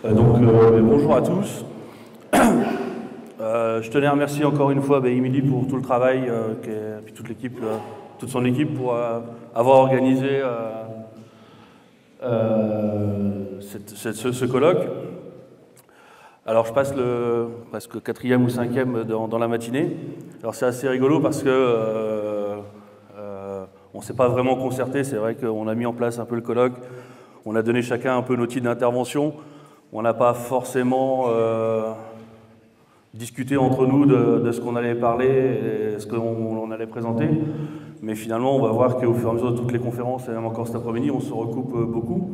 Bonjour à tous. Je tenais à remercier encore une fois Émilie pour tout le travail, et puis toute l'équipe, toute son équipe pour avoir organisé ce colloque. Alors je passe le presque 4e ou 5e dans la matinée. Alors c'est assez rigolo parce que on ne s'est pas vraiment concerté. C'est vrai qu'on a mis en place un peu le colloque. On a donné chacun un peu nos titres d'intervention. On n'a pas forcément discuté entre nous de ce qu'on allait parler et ce qu'on allait présenter. Mais finalement, on va voir qu'au fur et à mesure de toutes les conférences, et même encore cet après-midi, on se recoupe beaucoup.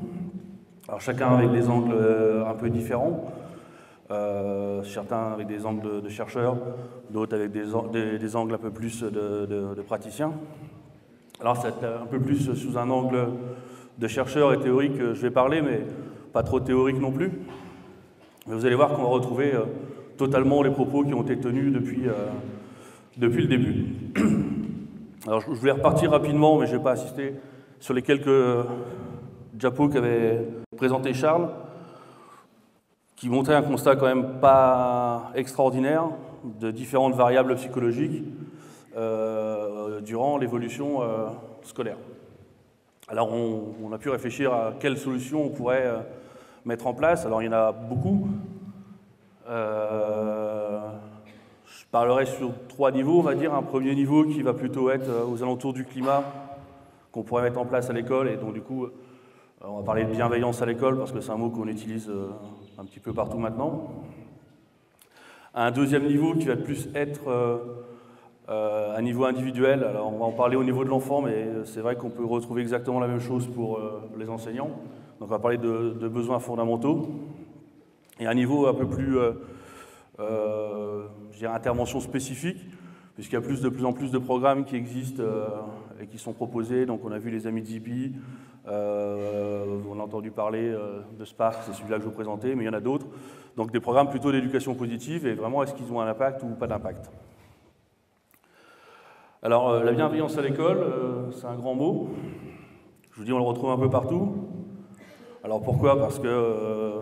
Alors chacun avec des angles un peu différents. Certains avec des angles de chercheurs, d'autres avec des angles un peu plus de praticiens. Alors c'est un peu plus sous un angle de chercheur et théorique que je vais parler, mais pas trop théorique non plus. Mais vous allez voir qu'on va retrouver totalement les propos qui ont été tenus depuis le début. Alors je voulais repartir rapidement, mais je ne vais pas assister sur les quelques diapos qu'avait présenté Charles, qui montrait un constat quand même pas extraordinaire de différentes variables psychologiques durant l'évolution scolaire. Alors on a pu réfléchir à quelles solutions on pourrait mettre en place. Alors il y en a beaucoup. Je parlerai sur 3 niveaux, on va dire. Un premier niveau qui va plutôt être aux alentours du climat qu'on pourrait mettre en place à l'école, et donc du coup on va parler de bienveillance à l'école parce que c'est un mot qu'on utilise un petit peu partout maintenant. Un deuxième niveau qui va plus être un niveau individuel. Alors on va en parler au niveau de l'enfant, mais c'est vrai qu'on peut retrouver exactement la même chose pour les enseignants. Donc on va parler de besoins fondamentaux. Et un niveau un peu plus, je dirais, intervention spécifique, puisqu'il y a de plus en plus de programmes qui existent et qui sont proposés. Donc on a vu les amis de Zippy, on a entendu parler de Spark, c'est celui-là que je vous présentais, mais il y en a d'autres. Donc des programmes plutôt d'éducation positive, et vraiment est-ce qu'ils ont un impact ou pas d'impact. Alors la bienveillance à l'école, c'est un grand mot. Je vous dis, on le retrouve un peu partout. Alors pourquoi? Parce que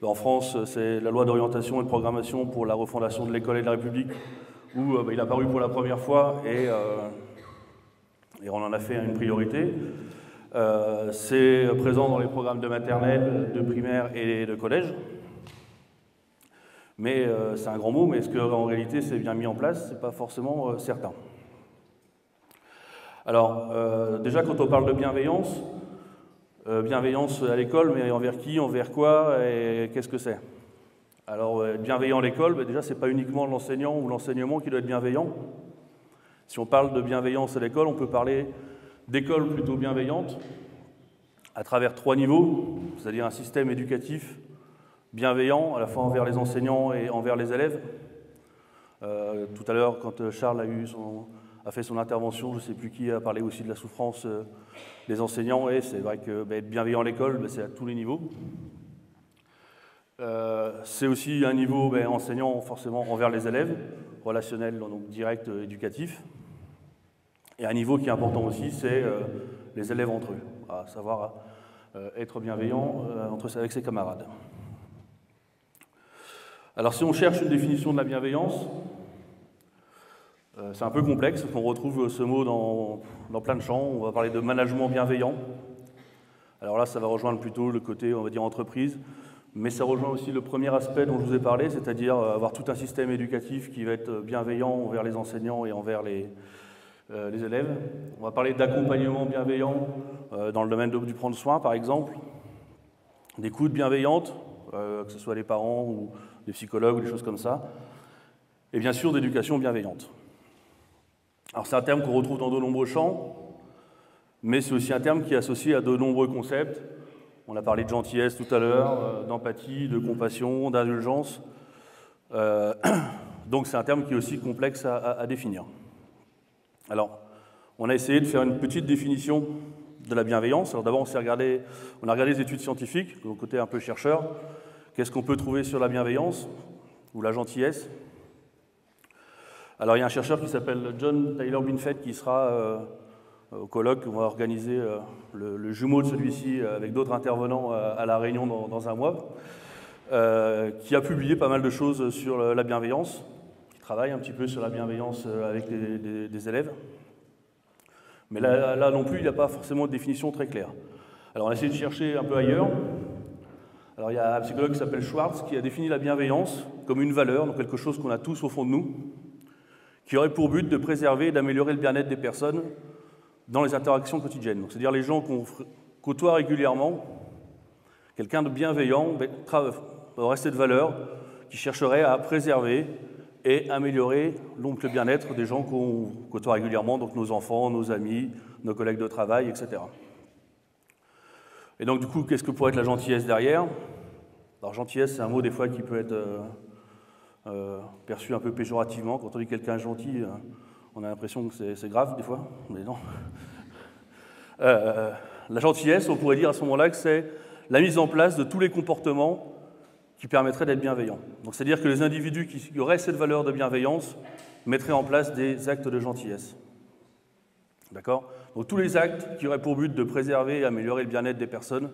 en France, c'est la loi d'orientation et de programmation pour la refondation de l'école et de la République, où il a apparu pour la première fois et on en a fait une priorité. C'est présent dans les programmes de maternelle, de primaire et de collège. Mais c'est un grand mot, mais est-ce qu'en réalité c'est bien mis en place? C'est pas forcément certain. Alors, déjà quand on parle de bienveillance, bienveillance à l'école, mais envers qui, envers quoi, et qu'est-ce que c'est? Alors, être bienveillant à l'école, déjà, ce n'est pas uniquement l'enseignant ou l'enseignement qui doit être bienveillant. Si on parle de bienveillance à l'école, on peut parler d'école plutôt bienveillante, à travers 3 niveaux, c'est-à-dire un système éducatif bienveillant, à la fois envers les enseignants et envers les élèves. Tout à l'heure, quand Charles a fait son intervention, je ne sais plus qui a parlé aussi de la souffrance des enseignants, et c'est vrai que être bienveillant à l'école, c'est à tous les niveaux. C'est aussi un niveau enseignant forcément envers les élèves, relationnel, donc direct, éducatif. Et un niveau qui est important aussi, c'est les élèves entre eux, à savoir être bienveillant avec ses camarades. Alors si on cherche une définition de la bienveillance, c'est un peu complexe, on retrouve ce mot dans plein de champs. On va parler de management bienveillant. Alors là, ça va rejoindre plutôt le côté, on va dire, entreprise, mais ça rejoint aussi le premier aspect dont je vous ai parlé, c'est-à-dire avoir tout un système éducatif qui va être bienveillant envers les enseignants et envers les élèves. On va parler d'accompagnement bienveillant dans le domaine du prendre soin, par exemple, d'écoute bienveillante, que ce soit les parents ou des psychologues ou des choses comme ça, et bien sûr d'éducation bienveillante. Alors c'est un terme qu'on retrouve dans de nombreux champs, mais c'est aussi un terme qui est associé à de nombreux concepts. On a parlé de gentillesse tout à l'heure, d'empathie, de compassion, d'indulgence. Donc c'est un terme qui est aussi complexe à définir. Alors, on a essayé de faire une petite définition de la bienveillance. Alors d'abord, on a regardé les études scientifiques, donc côté un peu chercheur. Qu'est-ce qu'on peut trouver sur la bienveillance ou la gentillesse? Alors il y a un chercheur qui s'appelle John Taylor Binfeld qui sera au colloque. On va organiser le jumeau de celui-ci avec d'autres intervenants à La Réunion dans un mois. qui a publié pas mal de choses sur la bienveillance, qui travaille un petit peu sur la bienveillance avec des élèves. Mais là non plus, il n'y a pas forcément de définition très claire. Alors on a essayé de chercher un peu ailleurs. Alors il y a un psychologue qui s'appelle Schwartz qui a défini la bienveillance comme une valeur, donc quelque chose qu'on a tous au fond de nous, qui aurait pour but de préserver et d'améliorer le bien-être des personnes dans les interactions quotidiennes. C'est-à-dire les gens qu'on côtoie régulièrement, quelqu'un de bienveillant aurait cette valeur qui chercherait à préserver et améliorer donc le bien-être des gens qu'on côtoie régulièrement, donc nos enfants, nos amis, nos collègues de travail, etc. Et donc du coup, qu'est-ce que pourrait être la gentillesse derrière? Alors gentillesse, c'est un mot des fois qui peut être perçu un peu péjorativement. Quand on dit quelqu'un est gentil, on a l'impression que c'est grave des fois, mais non. La gentillesse, on pourrait dire à ce moment-là que c'est la mise en place de tous les comportements qui permettraient d'être bienveillants. Donc c'est-à-dire que les individus qui auraient cette valeur de bienveillance mettraient en place des actes de gentillesse. D'accord? Donc tous les actes qui auraient pour but de préserver et améliorer le bien-être des personnes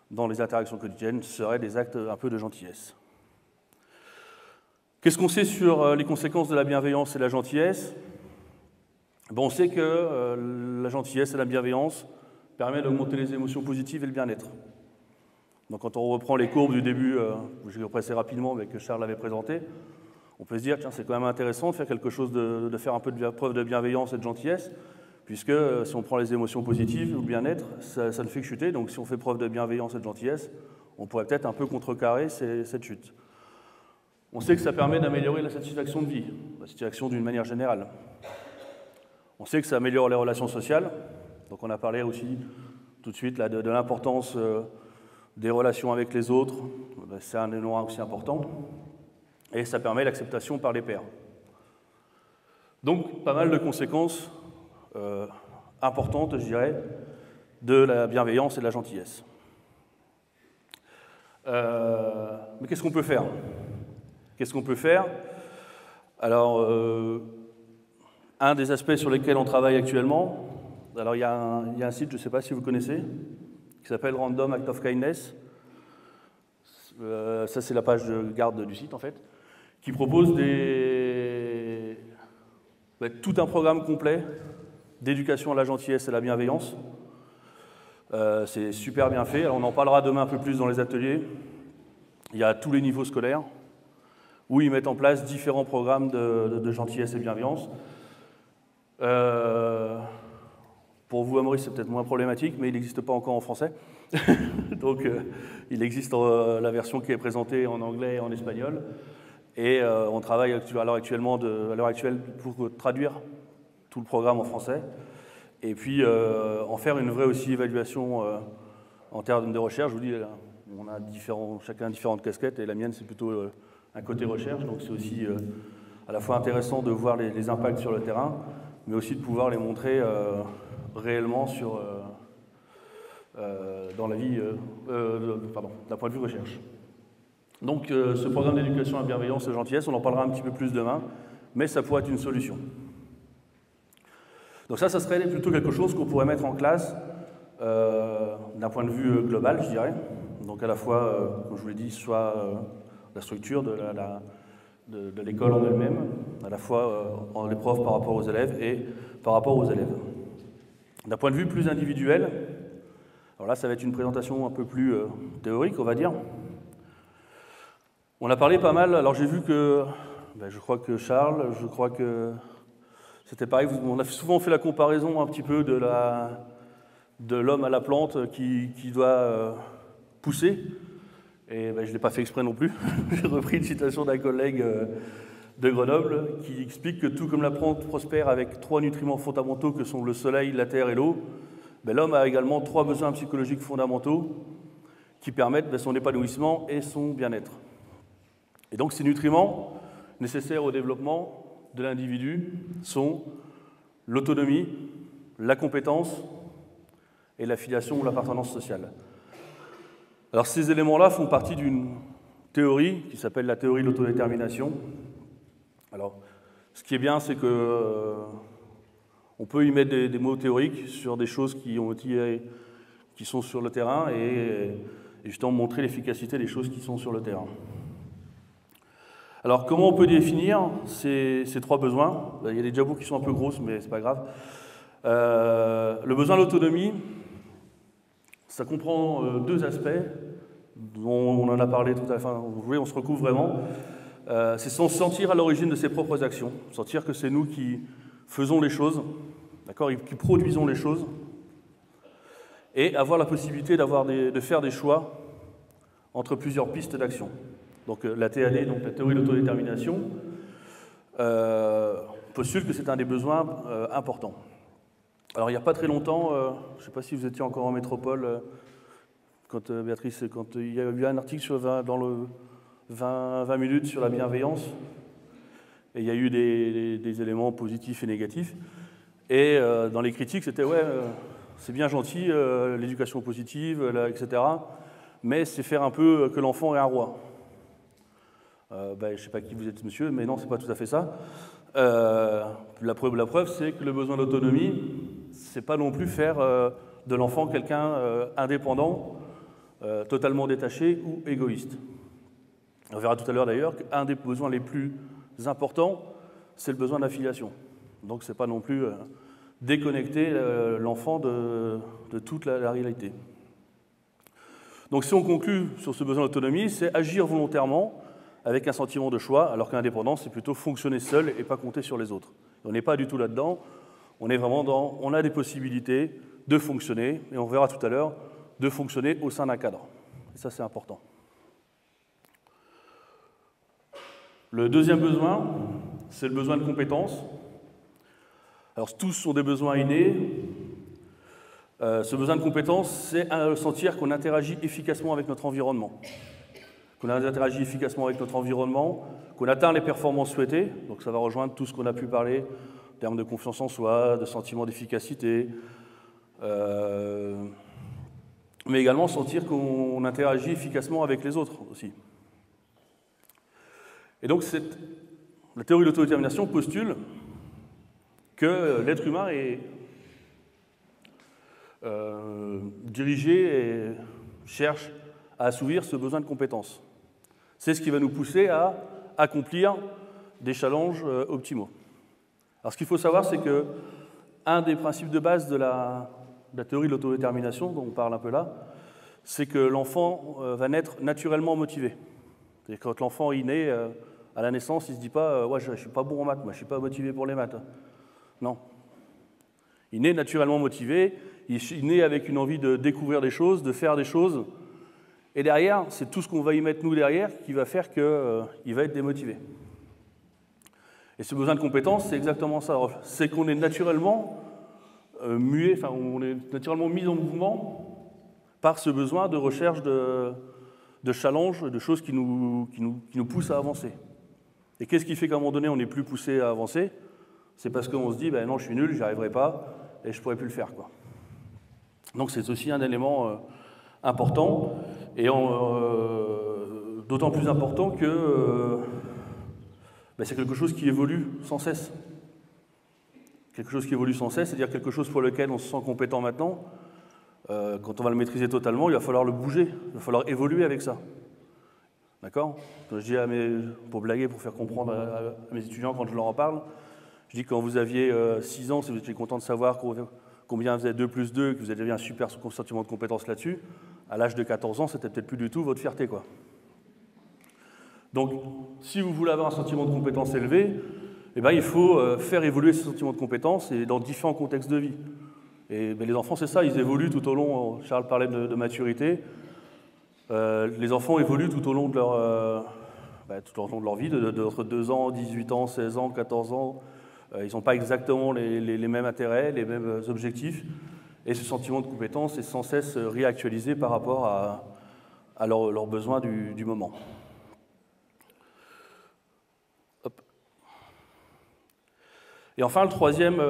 dans les interactions quotidiennes seraient des actes un peu de gentillesse. Qu'est-ce qu'on sait sur les conséquences de la bienveillance et de la gentillesse? On sait que la gentillesse et la bienveillance permettent d'augmenter les émotions positives et le bien-être. Donc quand on reprend les courbes du début, je vais repasser rapidement, mais que Charles avait présenté, on peut se dire, tiens, c'est quand même intéressant de faire quelque chose, de faire un peu de preuve de bienveillance et de gentillesse, puisque si on prend les émotions positives ou le bien-être, ça ne fait que chuter. Donc si on fait preuve de bienveillance et de gentillesse, on pourrait peut-être un peu contrecarrer cette chute. On sait que ça permet d'améliorer la satisfaction de vie, la satisfaction d'une manière générale. On sait que ça améliore les relations sociales. Donc on a parlé aussi tout de suite là, de l'importance des relations avec les autres. C'est un élément aussi important. Et ça permet l'acceptation par les pairs. Donc pas mal de conséquences importante, je dirais, de la bienveillance et de la gentillesse. Mais qu'est-ce qu'on peut faire? Qu'est-ce qu'on peut faire? Alors, un des aspects sur lesquels on travaille actuellement, alors il y a un site, je ne sais pas si vous connaissez, qui s'appelle Random Act of Kindness. Ça, c'est la page de garde du site, en fait, qui propose tout un programme complet d'éducation à la gentillesse et à la bienveillance. C'est super bien fait. Alors, on en parlera demain un peu plus dans les ateliers. Il y a tous les niveaux scolaires où ils mettent en place différents programmes de gentillesse et bienveillance. Pour vous, Maurice, c'est peut-être moins problématique, mais il n'existe pas encore en français. Donc, il existe la version qui est présentée en anglais et en espagnol. Et on travaille à l'heure actuelle pour traduire tout le programme en français. Et puis, en faire une vraie aussi évaluation en termes de recherche. Je vous dis, on a chacun différentes casquettes, et la mienne, c'est plutôt un côté recherche. Donc, c'est aussi à la fois intéressant de voir les impacts sur le terrain, mais aussi de pouvoir les montrer réellement dans la vie, d'un point de vue recherche. Donc ce programme d'éducation à la bienveillance et à la gentillesse, on en parlera un petit peu plus demain, mais ça pourrait être une solution. Donc ça serait plutôt quelque chose qu'on pourrait mettre en classe d'un point de vue global, je dirais. Donc à la fois, comme je vous l'ai dit, soit la structure de l'école en elle-même, à la fois les profs par rapport aux élèves et par rapport aux élèves. D'un point de vue plus individuel, alors là ça va être une présentation un peu plus théorique, on va dire. On a parlé pas mal, alors j'ai vu que, je crois que Charles, je crois que c'était pareil, on a souvent fait la comparaison un petit peu de l'homme à la plante qui doit pousser, et je ne l'ai pas fait exprès non plus. J'ai repris une citation d'un collègue de Grenoble qui explique que tout comme la plante prospère avec 3 nutriments fondamentaux que sont le soleil, la terre et l'eau, l'homme a également 3 besoins psychologiques fondamentaux qui permettent son épanouissement et son bien-être. Et donc ces nutriments nécessaires au développement de l'individu sont l'autonomie, la compétence et l'affiliation ou l'appartenance sociale. Alors ces éléments-là font partie d'une théorie qui s'appelle la théorie de l'autodétermination. Alors, ce qui est bien, c'est que on peut y mettre des mots théoriques sur des choses qui sont sur le terrain, et et justement montrer l'efficacité des choses qui sont sur le terrain. Alors, comment on peut définir ces trois besoins? Il y a des diapos qui sont un peu grosses, mais c'est pas grave. Le besoin d'autonomie, ça comprend deux aspects, dont on en a parlé tout à l'heure. Enfin, vous voyez, on se recouvre vraiment. C'est se sentir à l'origine de ses propres actions, sentir que c'est nous qui faisons les choses, d'accord, qui produisons les choses, et avoir la possibilité de faire des choix entre plusieurs pistes d'action. Donc la TAD, donc la théorie de l'autodétermination, postule que c'est un des besoins importants. Alors il n'y a pas très longtemps, je ne sais pas si vous étiez encore en métropole, quand Béatrice, quand il y a eu un article dans le 20 minutes sur la bienveillance, et il y a eu des éléments positifs et négatifs, et dans les critiques c'était ouais, c'est bien gentil, l'éducation positive, etc., mais c'est faire un peu que l'enfant est un roi. Je ne sais pas qui vous êtes, monsieur, mais non, c'est pas tout à fait ça. La preuve, c'est que le besoin d'autonomie, c'est pas non plus faire de l'enfant quelqu'un indépendant, totalement détaché ou égoïste. On verra tout à l'heure d'ailleurs qu'un des besoins les plus importants, c'est le besoin d'affiliation. Donc c'est pas non plus déconnecter l'enfant de toute la réalité. Donc si on conclut sur ce besoin d'autonomie, c'est agir volontairement avec un sentiment de choix, alors qu'indépendance, c'est plutôt fonctionner seul et pas compter sur les autres. Et on n'est pas du tout là-dedans, on est vraiment dans, on a des possibilités de fonctionner, et on verra tout à l'heure, de fonctionner au sein d'un cadre. Et ça, c'est important. Le deuxième besoin, c'est le besoin de compétence. Alors tous sont des besoins innés. Ce besoin de compétence, c'est sentir qu'on interagit efficacement avec notre environnement. Qu'on interagit efficacement avec notre environnement, qu'on atteint les performances souhaitées, donc ça va rejoindre tout ce qu'on a pu parler en termes de confiance en soi, de sentiment d'efficacité, mais également sentir qu'on interagit efficacement avec les autres aussi. Et donc la théorie de l'autodétermination postule que l'être humain est dirigé et cherche à assouvir ce besoin de compétence. C'est ce qui va nous pousser à accomplir des challenges optimaux. Alors ce qu'il faut savoir, c'est que un des principes de base de la théorie de l'autodétermination, dont on parle un peu là, c'est que l'enfant va naître naturellement motivé. C'est quand l'enfant est né, à la naissance, il ne se dit pas « ouais, je ne suis pas bon en maths, moi, je ne suis pas motivé pour les maths ». Non. Il naît naturellement motivé, il naît avec une envie de découvrir des choses, de faire des choses, et derrière, c'est tout ce qu'on va y mettre, nous, derrière, qui va faire qu'il va être démotivé. Et ce besoin de compétence, c'est exactement ça. C'est qu'on est naturellement muet, enfin, on est naturellement mis en mouvement par ce besoin de recherche de challenge, de choses qui nous poussent à avancer. Et qu'est-ce qui fait qu'à un moment donné, on n'est plus poussé à avancer? C'est parce qu'on se dit, ben non, je suis nul, j'y arriverai pas, et je ne pourrai plus le faire, quoi. Donc c'est aussi un élément important, et d'autant plus important que c'est quelque chose qui évolue sans cesse. Quelque chose qui évolue sans cesse, c'est-à-dire quelque chose pour lequel on se sent compétent maintenant. Quand on va le maîtriser totalement, il va falloir le bouger, il va falloir évoluer avec ça. D'accord? Je dis pour blaguer, pour faire comprendre à mes étudiants quand je leur en parle, je dis que quand vous aviez 6 ans, si vous étiez content de savoir combien faisait 2 plus 2, que vous aviez un super sentiment de compétence là-dessus, à l'âge de 14 ans, c'était peut-être plus du tout votre fierté, quoi. Donc, si vous voulez avoir un sentiment de compétence élevé, il faut faire évoluer ce sentiment de compétence et dans différents contextes de vie. Et les enfants, c'est ça, ils évoluent tout au long, Charles parlait de maturité, les enfants évoluent tout au long de leur vie, entre 2 ans, 18 ans, 16 ans, 14 ans. Ils n'ont pas exactement les mêmes intérêts, les mêmes objectifs. Et ce sentiment de compétence est sans cesse réactualisé par rapport à leurs besoins du moment. Hop. Et enfin, le troisième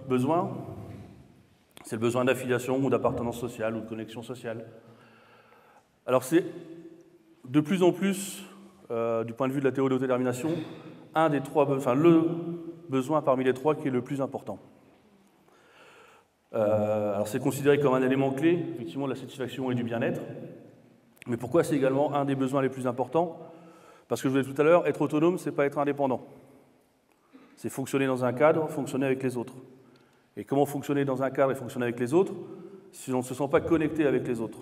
besoin, c'est le besoin d'affiliation ou d'appartenance sociale ou de connexion sociale. Alors c'est de plus en plus, du point de vue de la théorie de l'autodétermination, le besoin parmi les trois qui est le plus important. Alors c'est considéré comme un élément clé, effectivement, de la satisfaction et du bien-être. Mais pourquoi c'est également un des besoins les plus importants? Parce que je vous l'ai dit tout à l'heure, être autonome, ce n'est pas être indépendant. C'est fonctionner dans un cadre, fonctionner avec les autres. Et comment fonctionner dans un cadre et fonctionner avec les autres si on ne se sent pas connecté avec les autres?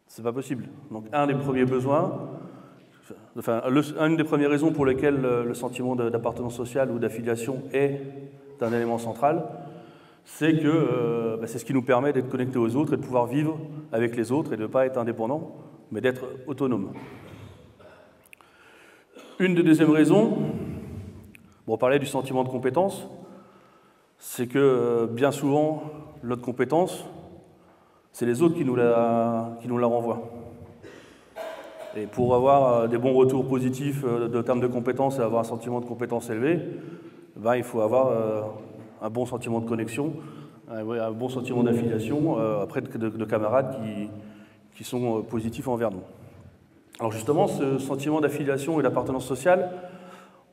C'est pas possible. Donc un des premiers besoins, une des premières raisons pour lesquelles le sentiment d'appartenance sociale ou d'affiliation est un élément central, c'est que c'est ce qui nous permet d'être connectés aux autres et de pouvoir vivre avec les autres et de ne pas être indépendant, mais d'être autonome. Une des deuxièmes raisons, on parlait du sentiment de compétence, c'est que bien souvent, notre compétence, c'est les autres qui nous la renvoient. Et pour avoir des bons retours positifs de termes de compétences et avoir un sentiment de compétence élevé, il faut avoir un bon sentiment de connexion, un bon sentiment d'affiliation, après de camarades qui sont positifs envers nous. Alors justement, ce sentiment d'affiliation et d'appartenance sociale,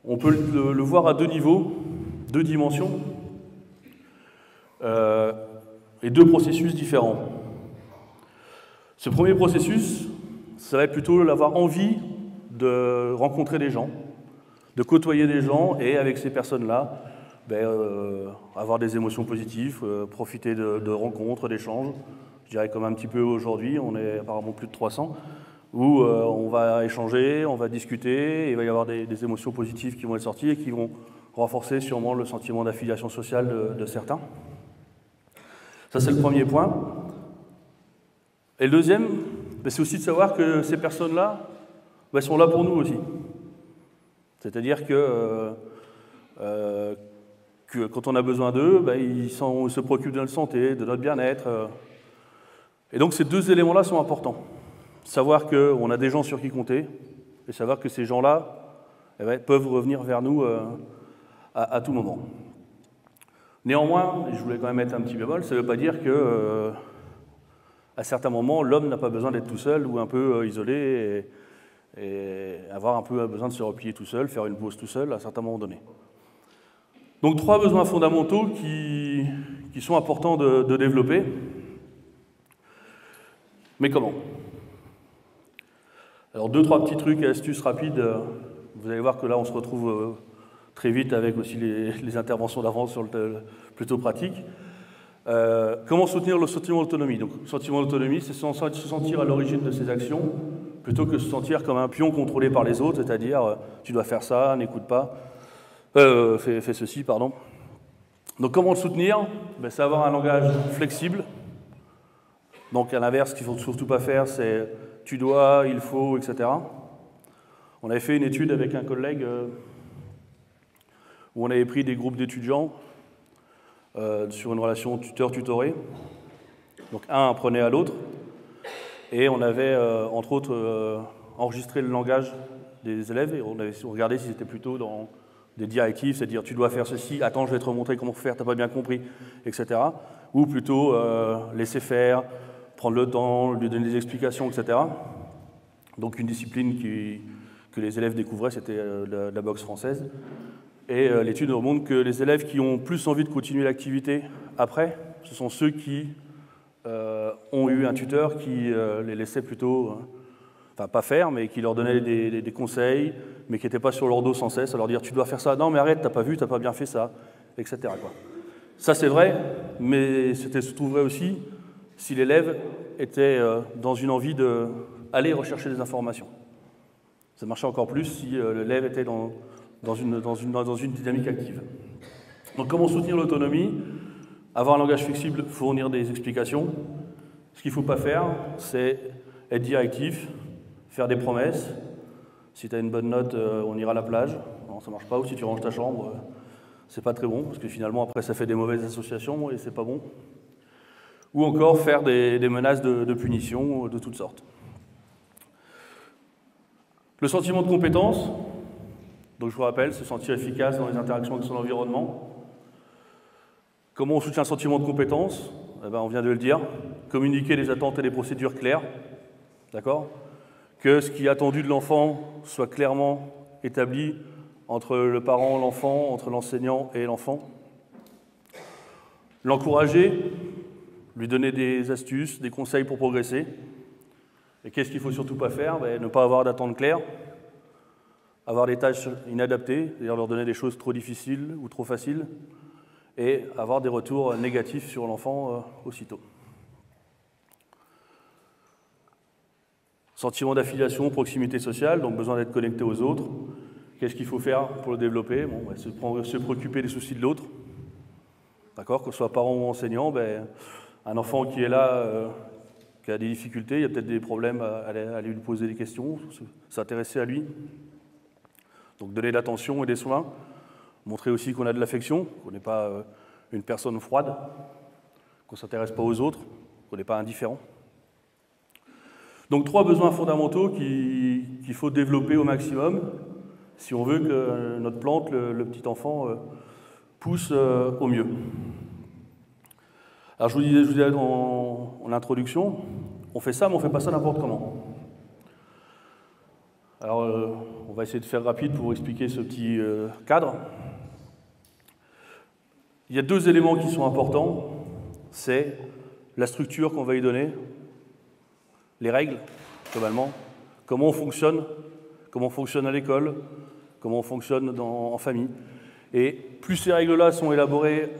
on peut le voir à deux niveaux, deux dimensions, et deux processus différents. Ce premier processus, ça va être plutôt d'avoir envie de rencontrer des gens, de côtoyer des gens et avec ces personnes-là, avoir des émotions positives, profiter de rencontres, d'échanges. Je dirais comme un petit peu aujourd'hui, on est apparemment plus de 300, où on va échanger, on va discuter, et il va y avoir des émotions positives qui vont être sorties et qui vont renforcer sûrement le sentiment d'affiliation sociale de certains. Ça, c'est le premier point. Et le deuxième, c'est aussi de savoir que ces personnes-là sont là pour nous aussi. C'est-à-dire que quand on a besoin d'eux, ils se préoccupent de notre santé, de notre bien-être. Et donc ces deux éléments-là sont importants. Savoir qu'on a des gens sur qui compter, et savoir que ces gens-là peuvent revenir vers nous à tout moment. Néanmoins, et je voulais quand même mettre un petit bémol, ça ne veut pas dire que à certains moments, l'homme n'a pas besoin d'être tout seul ou un peu isolé et avoir un peu besoin de se replier tout seul, faire une pause tout seul à certains moments donnés. Donc trois besoins fondamentaux qui sont importants de développer. Mais comment? Alors deux, trois petits trucs et astuces rapides. Vous allez voir que là, on se retrouve très vite avec aussi les interventions d'avance sur le plutôt pratique. Comment soutenir le sentiment d'autonomie? Donc, le sentiment d'autonomie, c'est se sentir à l'origine de ses actions, plutôt que se sentir comme un pion contrôlé par les autres, c'est-à-dire tu dois faire ça, n'écoute pas, fais ceci, pardon. Donc, comment le soutenir? C'est avoir un langage flexible. Donc, à l'inverse, ce qu'il ne faut surtout pas faire, c'est tu dois, il faut, etc. On avait fait une étude avec un collègue où on avait pris des groupes d'étudiants sur une relation tuteur-tutoré. Donc un apprenait à l'autre. Et on avait, entre autres, enregistré le langage des élèves et on avait regardé si c'était plutôt dans des directives, c'est-à-dire tu dois faire ceci, attends, je vais te remontrer comment faire, t'as pas bien compris, etc. Ou plutôt laisser faire, prendre le temps, lui donner des explications, etc. Donc une discipline que les élèves découvraient, c'était la boxe française. Et l'étude montre que les élèves qui ont plus envie de continuer l'activité après, ce sont ceux qui ont eu un tuteur qui les laissait plutôt, pas faire, mais qui leur donnait des conseils, mais qui n'étaient pas sur leur dos sans cesse, à leur dire « tu dois faire ça, non mais arrête, t'as pas vu, t'as pas bien fait ça », etc. quoi. Ça c'est vrai, mais c'était surtout vrai aussi si l'élève était dans une envie d'aller rechercher des informations. Ça marchait encore plus si l'élève était dans une dynamique active. Donc comment soutenir l'autonomie? Avoir un langage flexible, fournir des explications. Ce qu'il ne faut pas faire, c'est être directif, faire des promesses. Si tu as une bonne note, on ira à la plage. Non, ça ne marche pas. Ou si tu ranges ta chambre, c'est pas très bon, parce que finalement, après, ça fait des mauvaises associations et c'est pas bon. Ou encore faire des menaces de punition de toutes sortes. Le sentiment de compétence, donc je vous rappelle, se sentir efficace dans les interactions avec son environnement. Comment on soutient un sentiment de compétence? On vient de le dire, communiquer les attentes et les procédures claires, d'accord? Que ce qui est attendu de l'enfant soit clairement établi entre le parent, l'enfant, entre l'enseignant et l'enfant. L'encourager, lui donner des astuces, des conseils pour progresser. Et qu'est-ce qu'il ne faut surtout pas faire? Ne pas avoir d'attente claire, avoir des tâches inadaptées, c'est-à-dire leur donner des choses trop difficiles ou trop faciles, et avoir des retours négatifs sur l'enfant aussitôt. Sentiment d'affiliation, proximité sociale, donc besoin d'être connecté aux autres. Qu'est-ce qu'il faut faire pour le développer? Se préoccuper des soucis de l'autre. D'accord? Que ce soit parent ou enseignant, un enfant qui est là, qui a des difficultés, il y a peut-être des problèmes à lui poser des questions, s'intéresser à lui. Donc donner de l'attention et des soins. Montrer aussi qu'on a de l'affection, qu'on n'est pas une personne froide, qu'on ne s'intéresse pas aux autres, qu'on n'est pas indifférent. Donc 3 besoins fondamentaux qu'il faut développer au maximum si on veut que notre plante, le petit enfant, pousse au mieux. Alors je vous disais en introduction, on fait ça, mais on ne fait pas ça n'importe comment. Alors on va essayer de faire rapide pour vous expliquer ce petit cadre. Il y a 2 éléments qui sont importants, c'est la structure qu'on va y donner, les règles, globalement, comment on fonctionne à l'école, comment on fonctionne en famille. Et plus ces règles-là sont élaborées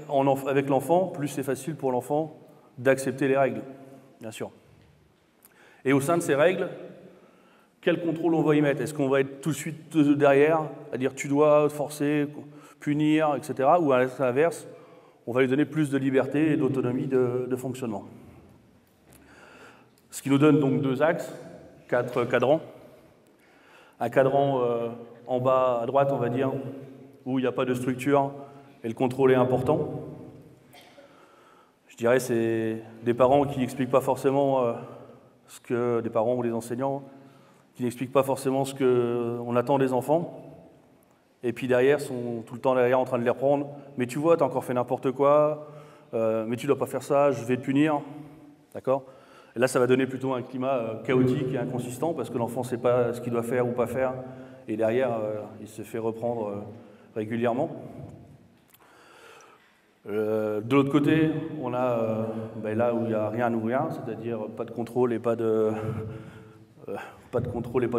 avec l'enfant, plus c'est facile pour l'enfant d'accepter les règles, bien sûr. Et au sein de ces règles, quel contrôle on va y mettre? Est-ce qu'on va être tout de suite derrière, à dire tu dois forcer, punir, etc. Ou à l'inverse, on va lui donner plus de liberté et d'autonomie de fonctionnement. Ce qui nous donne donc 2 axes, 4 cadrans. Un cadran en bas à droite, on va dire, où il n'y a pas de structure et le contrôle est important. Je dirais c'est des parents qui n'expliquent pas forcément des parents ou des enseignants qui n'expliquent pas forcément ce qu'on attend des enfants. Et puis derrière, sont tout le temps derrière en train de les reprendre. Mais tu vois, tu as encore fait n'importe quoi, mais tu ne dois pas faire ça, je vais te punir. D'accord? Et là, ça va donner plutôt un climat chaotique et inconsistant parce que l'enfant ne sait pas ce qu'il doit faire ou pas faire. Et derrière, il se fait reprendre régulièrement. De l'autre côté, on a là où il n'y a rien ou rien, c'est-à-dire pas de contrôle et pas de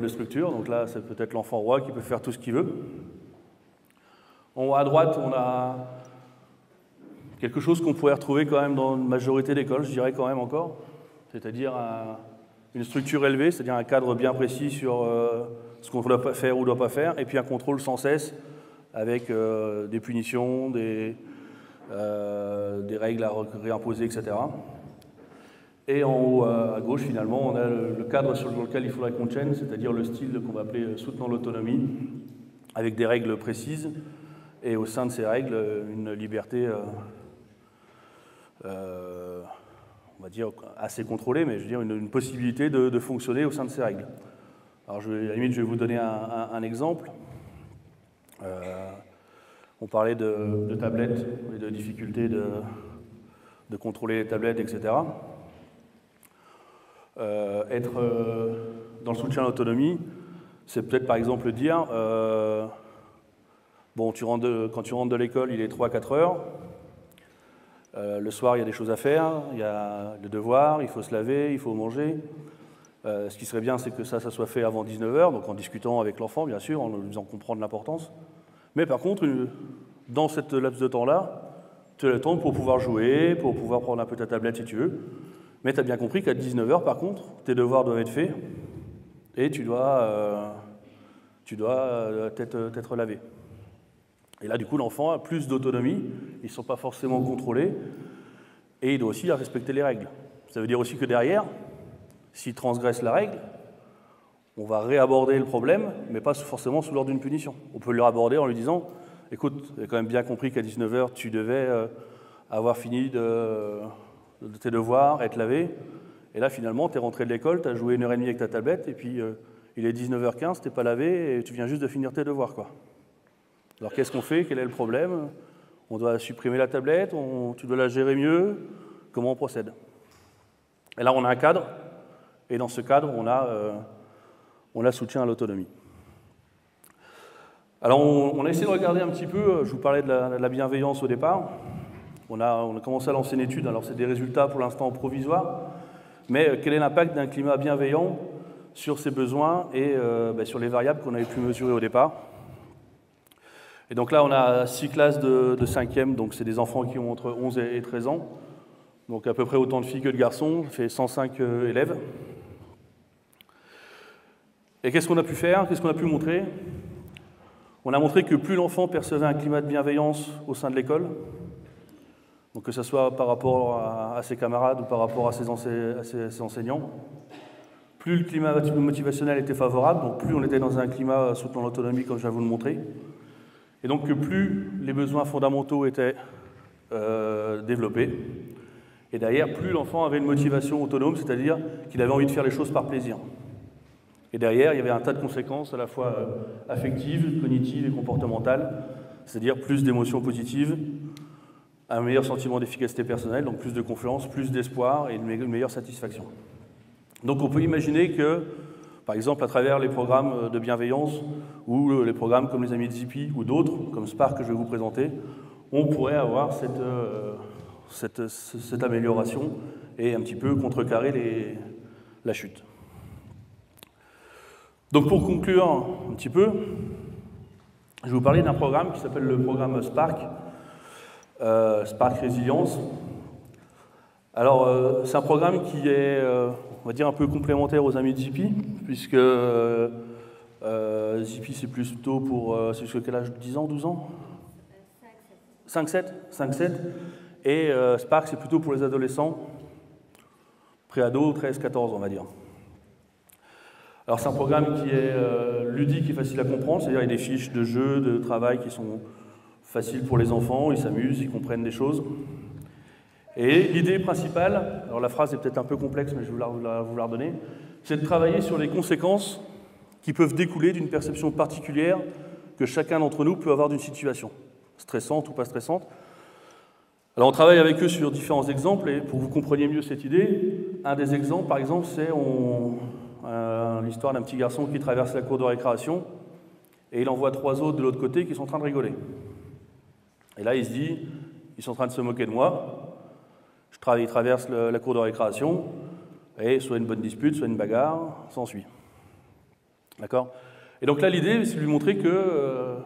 structure. Donc là, c'est peut-être l'enfant roi qui peut faire tout ce qu'il veut. En haut à droite, on a quelque chose qu'on pourrait retrouver quand même dans une majorité d'écoles, je dirais quand même encore, c'est-à-dire une structure élevée, c'est-à-dire un cadre bien précis sur ce qu'on doit pas faire ou ne doit pas faire, et puis un contrôle sans cesse avec des punitions, des règles à réimposer, etc. Et en haut à gauche, finalement, on a le cadre sur lequel il faudrait qu'on tienne, c'est-à-dire le style qu'on va appeler soutenant l'autonomie, avec des règles précises, et au sein de ces règles, une liberté, on va dire, assez contrôlée, mais je veux dire une possibilité de fonctionner au sein de ces règles. Alors, à la limite, je vais vous donner un exemple. On parlait de tablettes et de difficultés de contrôler les tablettes, etc. Être dans le soutien à l'autonomie, c'est peut-être par exemple dire bon, quand tu rentres de l'école, il est 3-4 heures. Le soir, il y a des choses à faire, il y a le devoir, il faut se laver, il faut manger. Ce qui serait bien, c'est que ça soit fait avant 19 heures, donc en discutant avec l'enfant, bien sûr, en lui faisant comprendre l'importance. Mais par contre, dans cette laps de temps-là, tu as le temps pour pouvoir jouer, pour pouvoir prendre un peu ta tablette si tu veux. Mais tu as bien compris qu'à 19 heures, par contre, tes devoirs doivent être faits et tu dois t'être lavé. Et là, du coup, l'enfant a plus d'autonomie, ils ne sont pas forcément contrôlés, et il doit aussi respecter les règles. Ça veut dire aussi que derrière, s'il transgresse la règle, on va réaborder le problème, mais pas forcément sous l'ordre d'une punition. On peut le réaborder en lui disant « Écoute, tu as quand même bien compris qu'à 19 heures, tu devais avoir fini de tes devoirs, être lavé, et là, finalement, tu es rentré de l'école, tu as joué 1h30 avec ta tablette, et puis il est 19h15, tu n'es pas lavé, et tu viens juste de finir tes devoirs, quoi. » Alors qu'est-ce qu'on fait? Quel est le problème? On doit supprimer la tablette? Tu dois la gérer mieux? Comment on procède? Et là, on a un cadre, et dans ce cadre, on a soutien à l'autonomie. Alors, on a essayé de regarder un petit peu, je vous parlais de la bienveillance au départ. On a commencé à lancer une étude, alors c'est des résultats pour l'instant provisoires, mais quel est l'impact d'un climat bienveillant sur ses besoins et sur les variables qu'on avait pu mesurer au départ. Et donc là, on a 6 classes de 5e, donc c'est des enfants qui ont entre 11 et 13 ans, donc à peu près autant de filles que de garçons, ça fait 105 élèves. Et qu'est-ce qu'on a pu faire? Qu'est-ce qu'on a pu montrer? On a montré que plus l'enfant percevait un climat de bienveillance au sein de l'école, donc que ce soit par rapport à ses camarades ou par rapport à ses enseignants, plus le climat motivationnel était favorable, donc plus on était dans un climat soutenant l'autonomie, comme je viens de vous le montrer, et donc que plus les besoins fondamentaux étaient développés, et derrière, plus l'enfant avait une motivation autonome, c'est-à-dire qu'il avait envie de faire les choses par plaisir. Et derrière, il y avait un tas de conséquences à la fois affectives, cognitives et comportementales, c'est-à-dire plus d'émotions positives, un meilleur sentiment d'efficacité personnelle, donc plus de confiance, plus d'espoir et une meilleure satisfaction. Donc on peut imaginer que, par exemple, à travers les programmes de bienveillance ou les programmes comme les Amis de Zippy ou d'autres, comme Spark que je vais vous présenter, on pourrait avoir cette amélioration et un petit peu contrecarrer la chute. Donc pour conclure un petit peu, je vais vous parler d'un programme qui s'appelle le programme Spark, Spark Résilience. Alors c'est un programme qui est, on va dire, un peu complémentaire aux Amis de Zippy, puisque Zippy c'est plutôt pour, c'est jusqu'à quel âge? 10 ans, 12 ans? 5-7. Et Spark c'est plutôt pour les adolescents, pré-ado, 13-14 on va dire. Alors c'est un programme qui est ludique et facile à comprendre, c'est-à-dire il y a des fiches de jeux, de travail qui sont faciles pour les enfants, ils s'amusent, ils comprennent des choses. Et l'idée principale, alors la phrase est peut-être un peu complexe, mais je vais vous la redonner, c'est de travailler sur les conséquences qui peuvent découler d'une perception particulière que chacun d'entre nous peut avoir d'une situation, stressante ou pas stressante. Alors on travaille avec eux sur différents exemples, et pour que vous compreniez mieux cette idée, un des exemples, par exemple, c'est l'histoire d'un petit garçon qui traverse la cour de récréation et il en voit 3 autres de l'autre côté qui sont en train de rigoler. Et là, il se dit, ils sont en train de se moquer de moi, il traverse la cour de récréation, et soit une bonne dispute, soit une bagarre, s'ensuit. D'accord? Et donc là, l'idée, c'est de lui montrer que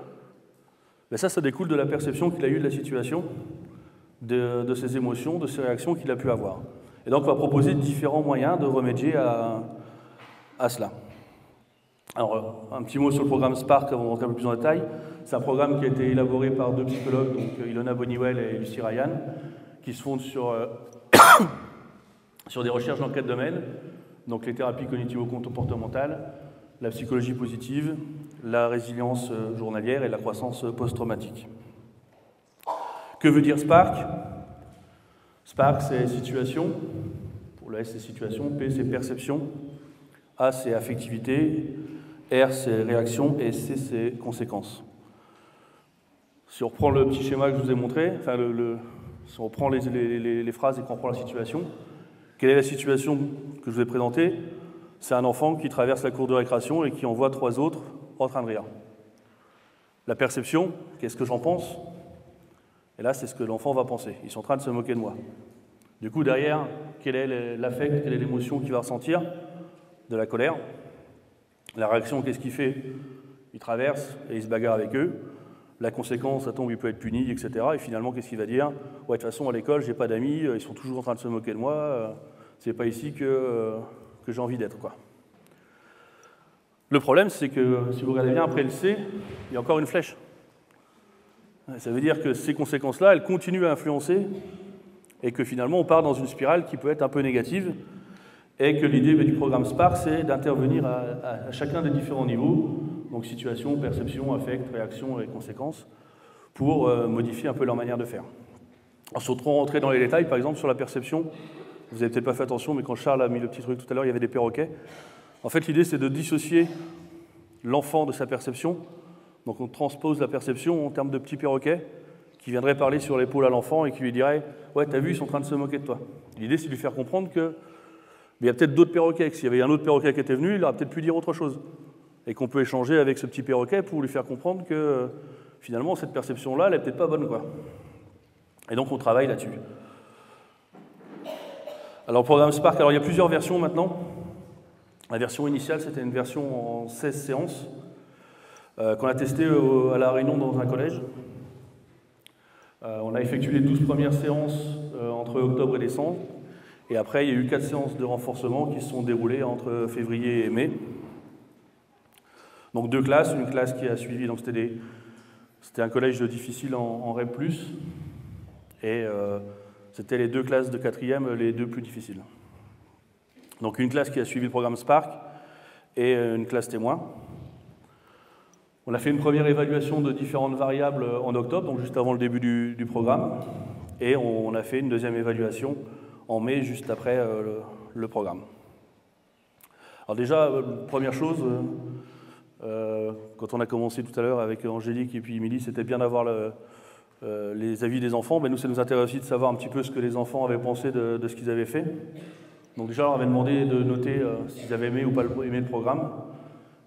ça découle de la perception qu'il a eue de la situation, de ses émotions, de ses réactions qu'il a pu avoir. Et donc, on va proposer différents moyens de remédier à cela. Alors, un petit mot sur le programme Spark avant de rentrer un peu plus en détail. C'est un programme qui a été élaboré par 2 psychologues, donc Ilona Boniwell et Lucie Ryan, qui se fondent sur des recherches dans 4 domaines, donc les thérapies cognitivo-comportementales, la psychologie positive, la résilience journalière et la croissance post-traumatique. Que veut dire Spark? Spark, c'est situation. Pour le S, c'est situation. P, c'est perception. A, c'est affectivité. R, c'est réaction. Et C, c'est conséquences. Si on reprend le petit schéma que je vous ai montré, enfin si on reprend les phrases et qu'on reprend la situation, quelle est la situation que je vous ai présentée? C'est un enfant qui traverse la cour de récréation et qui en voit 3 autres en train de rire. La perception, qu'est-ce que j'en pense? Et là, c'est ce que l'enfant va penser. Ils sont en train de se moquer de moi. Du coup, derrière, quel est l'affect, quelle est l'émotion qu'il va ressentir? De la colère. La réaction, qu'est-ce qu'il fait? Il traverse et il se bagarre avec eux. La conséquence, ça tombe, il peut être puni, etc. Et finalement, qu'est-ce qu'il va dire? Ouais, de toute façon, à l'école, j'ai pas d'amis, ils sont toujours en train de se moquer de moi, c'est pas ici que j'ai envie d'être, quoi. Le problème, c'est que, si vous regardez bien, après le C, il y a encore une flèche. Ça veut dire que ces conséquences-là, elles continuent à influencer et que finalement, on part dans une spirale qui peut être un peu négative et que l'idée du programme Spark, c'est d'intervenir à chacun des différents niveaux, donc situation, perception, affect, réaction et conséquences, pour modifier un peu leur manière de faire. Alors, sans trop rentrer dans les détails, par exemple, sur la perception, vous n'avez peut-être pas fait attention, mais quand Charles a mis le petit truc tout à l'heure, il y avait des perroquets. En fait, l'idée, c'est de dissocier l'enfant de sa perception. Donc on transpose la perception en termes de petits perroquets qui viendraient parler sur l'épaule à l'enfant et qui lui diraient « Ouais, t'as vu, ils sont en train de se moquer de toi. » L'idée, c'est de lui faire comprendre que il y a peut-être d'autres perroquets, que s'il y avait un autre perroquet qui était venu, il aurait peut-être pu dire autre chose. Et qu'on peut échanger avec ce petit perroquet pour lui faire comprendre que finalement, cette perception-là, elle n'est peut-être pas bonne, quoi. Et donc on travaille là-dessus. Alors, le programme Spark, alors il y a plusieurs versions maintenant. La version initiale, c'était une version en 16 séances qu'on a testée à La Réunion dans un collège. On a effectué les 12 premières séances entre octobre et décembre. Et après, il y a eu 4 séances de renforcement qui se sont déroulées entre février et mai. Donc 2 classes, une classe qui a suivi, donc c'était un collège difficile en REP+, et c'était les 2 classes de 4e, les 2 plus difficiles. Donc une classe qui a suivi le programme Spark et une classe témoin. On a fait une première évaluation de différentes variables en octobre, donc juste avant le début du programme, et on a fait une deuxième évaluation en mai, juste après le programme. Alors déjà, première chose, quand on a commencé tout à l'heure avec Angélique et puis Émilie, c'était bien d'avoir les avis des enfants. Mais nous, ça nous intéresse aussi de savoir un petit peu ce que les enfants avaient pensé de ce qu'ils avaient fait. Donc déjà, on leur avait demandé de noter s'ils avaient aimé ou pas aimé le programme.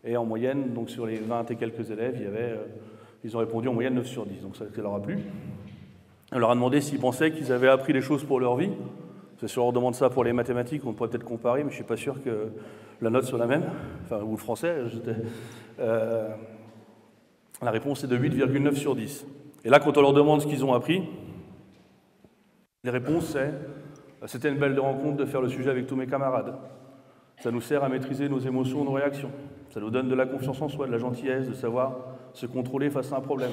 Et en moyenne, donc sur les 20 et quelques élèves, ils ont répondu en moyenne 9 sur 10. Donc ça leur a plu. On leur a demandé s'ils pensaient qu'ils avaient appris des choses pour leur vie. Parce que si on leur demande ça pour les mathématiques, on pourrait peut-être comparer, mais je ne suis pas sûr que la note soit la même. Enfin, ou le français. La réponse est de 8,9 sur 10. Et là, quand on leur demande ce qu'ils ont appris, les réponses c'est « C'était une belle rencontre de faire le sujet avec tous mes camarades. Ça nous sert à maîtriser nos émotions, nos réactions. Ça nous donne de la confiance en soi, de la gentillesse, de savoir se contrôler face à un problème.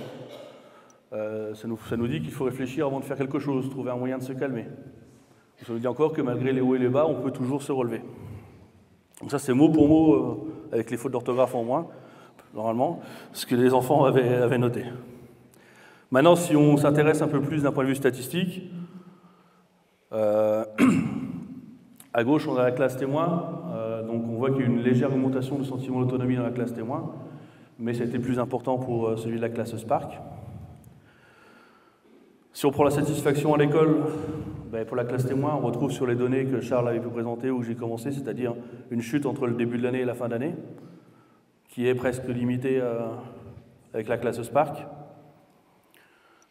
Ça nous dit qu'il faut réfléchir avant de faire quelque chose, trouver un moyen de se calmer. Ça nous dit encore que malgré les hauts et les bas, on peut toujours se relever. » Donc ça, c'est mot pour mot, avec les fautes d'orthographe en moins, normalement, ce que les enfants avaient noté. Maintenant, si on s'intéresse un peu plus d'un point de vue statistique, à gauche, on a la classe témoin. Donc on voit qu'il y a une légère augmentation du sentiment d'autonomie dans la classe témoin, mais c'était plus important pour celui de la classe Spark. Si on prend la satisfaction à l'école, pour la classe témoin, on retrouve sur les données que Charles avait pu présenter où j'ai commencé, c'est-à-dire une chute entre le début de l'année et la fin d'année, qui est presque limitée avec la classe Spark.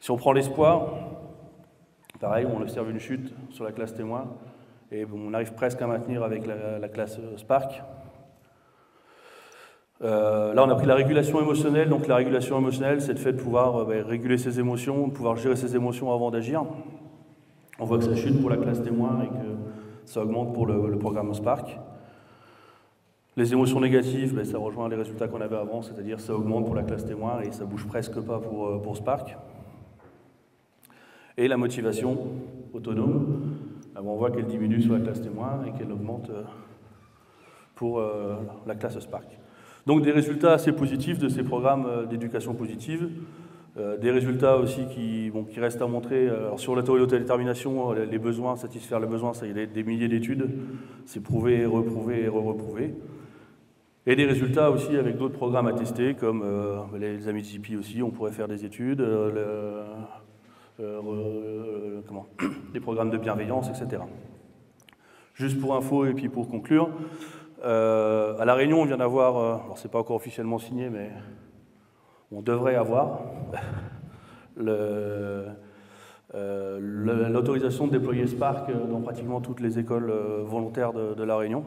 Si on prend l'espoir, pareil, on observe une chute sur la classe témoin, et on arrive presque à maintenir avec la classe Spark. Là, on a pris la régulation émotionnelle. Donc la régulation émotionnelle, c'est le fait de pouvoir réguler ses émotions, de pouvoir gérer ses émotions avant d'agir. On voit que ça chute pour la classe témoin et que ça augmente pour le programme Spark. Les émotions négatives, ça rejoint les résultats qu'on avait avant, c'est-à-dire ça augmente pour la classe témoin et ça bouge presque pas pour Spark. Et la motivation autonome, on voit qu'elle diminue sur la classe témoin et qu'elle augmente pour la classe Spark. Donc des résultats assez positifs de ces programmes d'éducation positive, des résultats aussi qui restent à montrer. Alors sur la théorie de l'autodétermination, les besoins, satisfaire les besoins, ça, il y a des milliers d'études, c'est prouvé, reprouvé et re-reprouvé. Et des résultats aussi avec d'autres programmes à tester, comme les amis de Zippy aussi, on pourrait faire des études, des programmes de bienveillance, etc. Juste pour info et puis pour conclure, à La Réunion, on vient d'avoir, alors c'est pas encore officiellement signé, mais on devrait avoir l'autorisation de déployer Spark dans pratiquement toutes les écoles volontaires de La Réunion.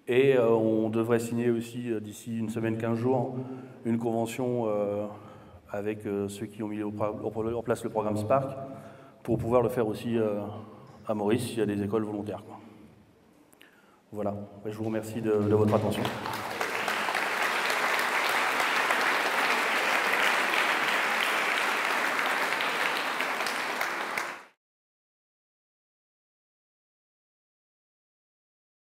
Et on devrait signer aussi, d'ici une semaine, 15 jours, une convention avec ceux qui ont mis en place le programme Spark pour pouvoir le faire aussi à Maurice, s'il y a des écoles volontaires. Voilà, je vous remercie de votre attention.